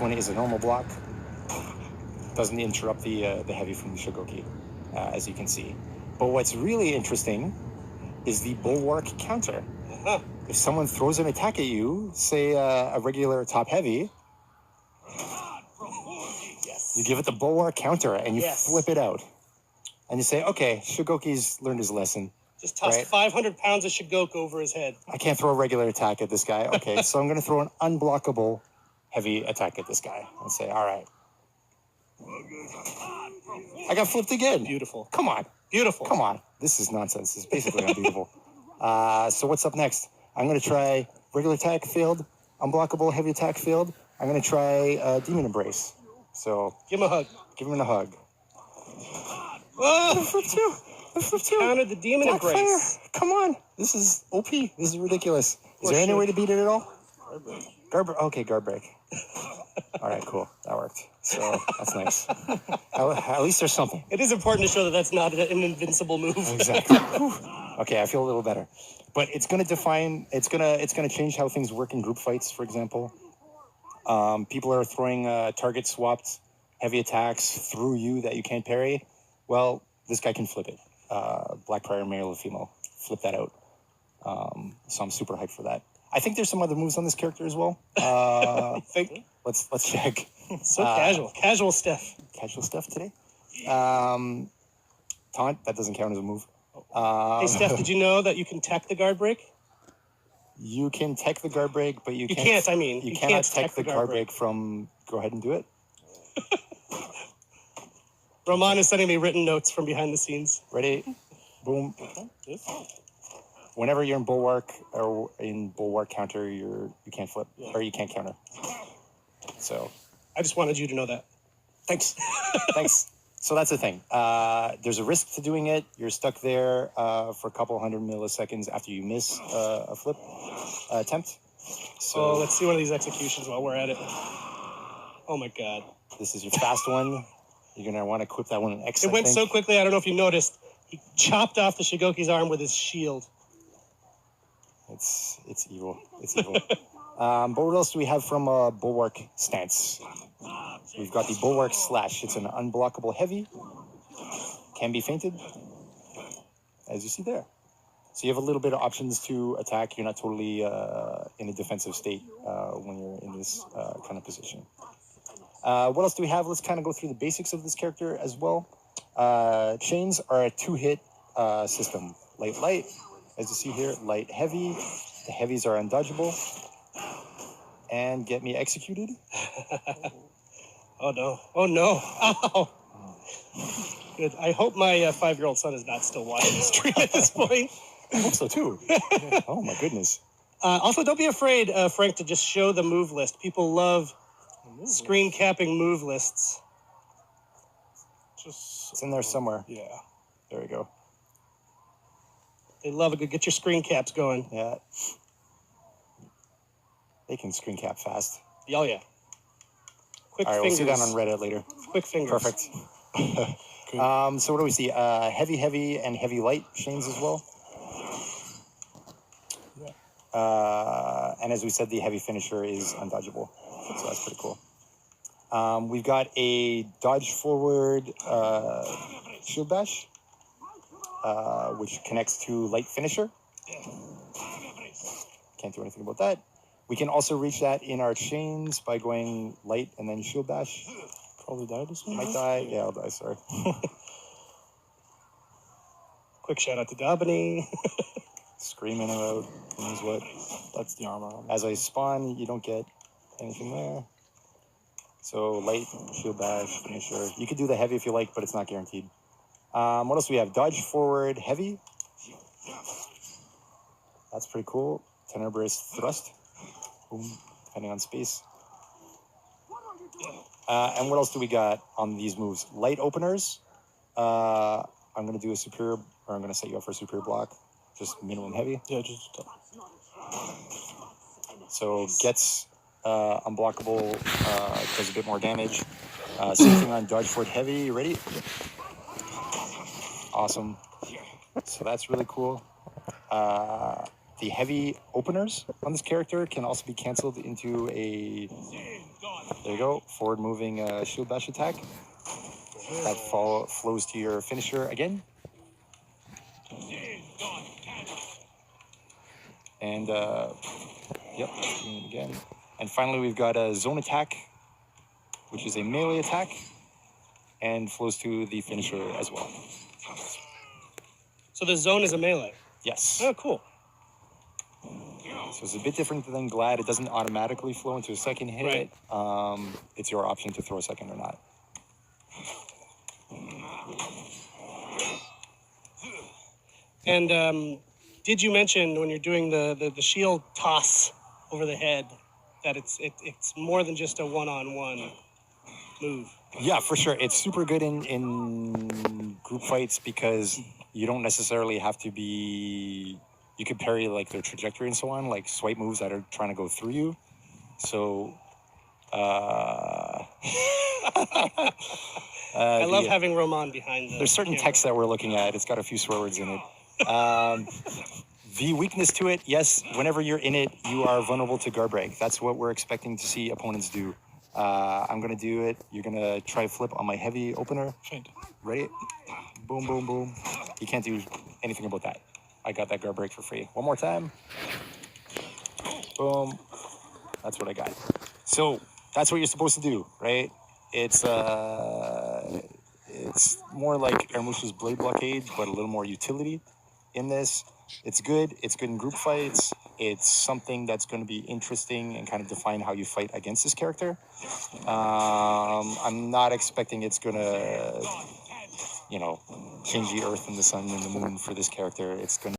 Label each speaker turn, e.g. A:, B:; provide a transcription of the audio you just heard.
A: one is a normal block. Doesn't interrupt the heavy from the Shigoki, as you can see. But what's really interesting is the bulwark counter. If someone throws an attack at you, say a regular top heavy, you give it the bulwark counter and you flip it out. And you say, okay, Shigoki's learned his lesson.
B: Just toss 500 pounds of Shigoku over his head.
A: I can't throw a regular attack at this guy. Okay, so I'm going to throw an unblockable heavy attack at this guy and say, all right. I got flipped again.
B: Beautiful.
A: Come on.
B: Beautiful.
A: Come on. This is nonsense. This is basically unbeatable. So what's up next? I'm going to try regular attack, failed. Unblockable heavy attack, failed. I'm going to try Demon Embrace. So
B: give him a hug.
A: Give him a hug.
B: Oh,
A: flip two.
B: Countered the Demon
A: Black
B: Embrace.
A: Fire. Come on. This is OP. This is ridiculous. Is there any way to beat it at all? Okay, guard break. All right, cool. That worked. So that's nice. At least there's something.
B: It is important to show that that's not an invincible move.
A: Exactly. Okay, I feel a little better. But it's going to define. It's going to change how things work in group fights. For example, people are throwing target swapped heavy attacks through you that you can't parry. Well, this guy can flip it. Black Prior, male or female, flip that out. So I'm super hyped for that. I think there's some other moves on this character as well. Let's check.
B: So casual stuff.
A: Casual stuff today. Taunt, that doesn't count as a move.
B: Hey Steph, did you know that you can tech the guard break?
A: You can tech the guard break, but you
B: cannot
A: tech the guard break from. Go ahead and do it.
B: Roman is sending me written notes from behind the scenes.
A: Ready? Boom. Whenever you're in bulwark or in bulwark counter, you can't flip or you can't counter. So
B: I just wanted you to know that.
A: Thanks. Thanks. So that's the thing. There's a risk to doing it. You're stuck there for a couple hundred milliseconds after you miss a flip attempt. So
B: let's see one of these executions while we're at it. Oh my God.
A: This is your fast one. You're going to want to equip that one in X.
B: It went so quickly, I don't know if you noticed. He chopped off the Shigoki's arm with his shield.
A: It's evil. It's evil. But what else do we have from Bulwark stance? We've got the Bulwark Slash. It's an unblockable heavy. Can be feinted, as you see there. So you have a little bit of options to attack. You're not totally in a defensive state when you're in this kind of position. What else do we have? Let's kind of go through the basics of this character as well. Chains are a 2-hit system. Light, light. As you see here, light, heavy. The heavies are undodgeable. And get me executed.
B: Oh, no. Oh, no. Ow. Good. I hope my 5-year-old son is not still watching the stream at this point.
A: I hope so, too. Oh, my goodness.
B: Also, don't be afraid, Frank, to just show the move list. People love screen capping move lists.
A: It's in there somewhere.
B: Yeah.
A: There we go.
B: They love it. Get your screen caps going.
A: Yeah. They can screen cap fast.
B: Oh, yeah. Quick fingers.
A: We'll see that on Reddit later.
B: Quick fingers.
A: Perfect. So what do we see? Heavy, heavy, and heavy light chains as well. And as we said, the heavy finisher is undodgeable. So that's pretty cool. We've got a dodge forward shield bash, which connects to light finisher. Can't do anything about that. We can also reach that in our chains by going light and then shield bash.
B: Probably die this one.
A: Might die. Yeah, I'll die, sorry.
B: Quick shout out to Dabney.
A: Screaming about knows what. That's the armor. As I spawn, you don't get anything there. So light, shield bash, finisher. You could do the heavy if you like, but it's not guaranteed. What else do we have? Dodge forward heavy. That's pretty cool. Tenor brace thrust. Boom, depending on space. And what else do we got on these moves? Light openers. I'm going to do a superior, or I'm going to set you up for a superior block. Just minimum heavy.
B: Yeah, just.
A: So gets unblockable, does a bit more damage. Same thing on dodge forward heavy. You ready? Awesome. So that's really cool. The heavy openers on this character can also be canceled into a There you go. Forward moving shield bash attack. That flows to your finisher again. And, yep, doing it again. And finally, we've got a zone attack, which is a melee attack, and flows to the finisher as well.
B: So the zone is a melee?
A: Yes.
B: Oh, cool.
A: So it's a bit different than Glad. It doesn't automatically flow into a second hit.
B: Right.
A: It's your option to throw a second or not.
B: And did you mention when you're doing the shield toss over the head that it's more than just a one-on-one move?
A: Yeah, for sure. It's super good in group fights because you don't necessarily have to be... You can parry like their trajectory and so on, like swipe moves that are trying to go through you. So...
B: I love having Roman behind
A: There's certain
B: camera.
A: text that we're looking at. It's got a few swear words in it. The weakness to it, yes, whenever you're in it, you are vulnerable to guard break. That's what we're expecting to see opponents do. I'm going to do it. You're going to try flip on my heavy opener. Ready? Boom, boom, boom. You can't do anything about that. I got that guard break for free. One more time. Boom. That's what I got. So that's what you're supposed to do, right? It's more like Ermush's Blade Blockade, but a little more utility in this. It's good. It's good in group fights. It's something that's going to be interesting and kind of define how you fight against this character. I'm not expecting it's going to, change the earth and the sun and the moon for this character. It's going to